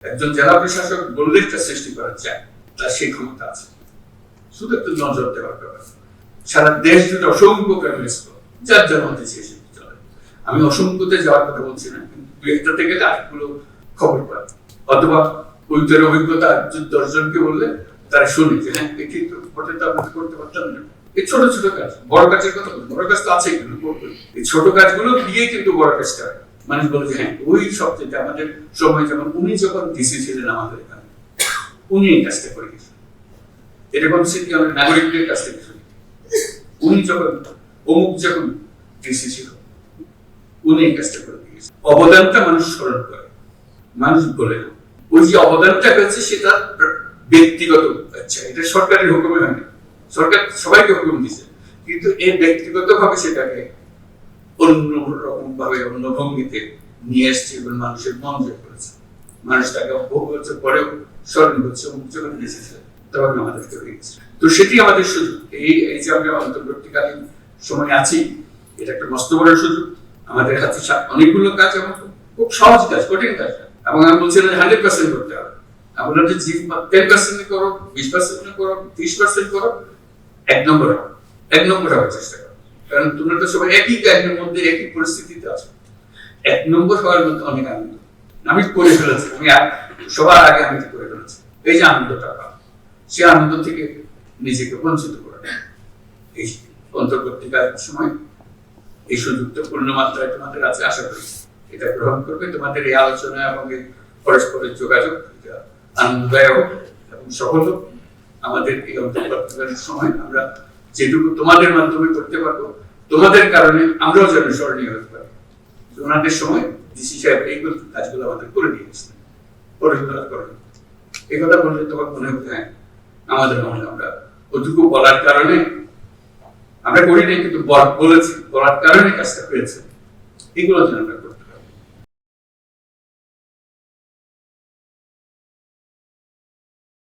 একজন জেলা প্রশাসক বললেটা সৃষ্টি করা যায়, তার সেই ক্ষমতা আছে। শুধু একটু নজর দেওয়ার ব্যাপার। সারা দেশ জুড়ে অসংখ্য প্রাইমারি স্কুল, যার যার মধ্যে চলে। আমি অসংখ্যতে যাওয়ার কথা বলছি না, কিন্তু দুই একটাতে গেলে আরেকগুলো খবর পায়, অথবা ওইটার অভিজ্ঞতা 10 জনকে বললে তারা শুনে যে হ্যাঁ কিন্তু ওটা তো আমরা করতে পারতাম না। এই ছোট ছোট কাজ, বড় কাজের কথা বলি, বড় কাজ তো আছে, কিন্তু এই ছোট কাজগুলো দিয়ে কিন্তু বড় কাজটা মানুষ বলে যে হ্যাঁ ওই সবচেয়ে আমাদের সময় যেমন উনি যখন ডিসি ছিলেন আমাদের এখানে, উনি এই কাজটা করে গেছেন। এরকম স্মৃতি আমাদের নাগরিকদের কাছ থেকে শুনি। উনি যখন অমুক যখন ডিসি ছিল, উনি এই কাজটা করে দিয়েছেন। অবদানটা মানুষ স্মরণ করে, মানুষ বলে না। ওই যে অবদানটা হয়েছে সেটা ব্যক্তিগত, আচ্ছা এটা সরকারের হুকুমে হয়নি, সরকার সবাইকে হুকুম দিচ্ছে, কিন্তু এই ব্যক্তিগত ভাবে সেটাকে অন্য রকম ভাবে অন্য ভঙ্গিতে নিয়ে এসছে এবং মানুষের মন জয় করেছে। মানুষ তাকে বহু বছর পরেও স্মরণ করছে, যখন এসেছে তখন আমাদেরকে হয়ে গেছে। তো সেটি আমাদের সুযোগ। এই যে আমরা অন্তর্বর্তীকালীন সময় আছি, এটা একটা মস্ত বড় সুযোগ। আমাদের হাতে অনেকগুলো কাজ, এবং খুব সহজ কাজ, কঠিন কাজ, এবং আমি বলছি না 100% করতে হবে। আপনারা যে 10% করো, 20% করো, 30% করো, 1 নম্বর হওয়ার চেষ্টা করো। কারণ তোমরা তো সবাই একই কাজের মধ্যে একই পরিস্থিতিতে আছো। 1 নম্বর হওয়ার মধ্যে অনেক আনন্দ। আমি করে ফেলেছি, আমি সবার আগে আমি করে ফেলেছি। এই যে আনন্দটা পাবো, সে আনন্দ থেকে নিজেকে বঞ্চিত করে না। এই অন্তর্বর্তীকালীন সময় এই সুযোগটা পূর্ণ মাত্রায় তোমাদের আছে, আশা করি এটা গ্রহণ করবে। তোমাদের এই আলোচনা এবং এই পরস্পরের যোগাযোগ আনন্দদায়ক এবং সফল হোক। আমাদের এই অন্তর্বর্তীকালীন সময় আমরা যেটুকু তোমাদের মাধ্যমে করতে পারবো, তোমাদের কারণে আমরাও যেন স্মরণীয় হতে পারি। ওনাদের সময় ডিসি সাহেব এইগুলো কাজগুলো আমাদের করে দিয়েছিলেন, পরিচালনা করেন। এই কথা বললে তোমার মনে হতে হয় আমাদের মনে আমরা ওটুকু বলার কারণে আমরা করি নাই, কিন্তু বলেছি, বলার কারণে কাজটা পেয়েছে। এগুলো যেন আমরা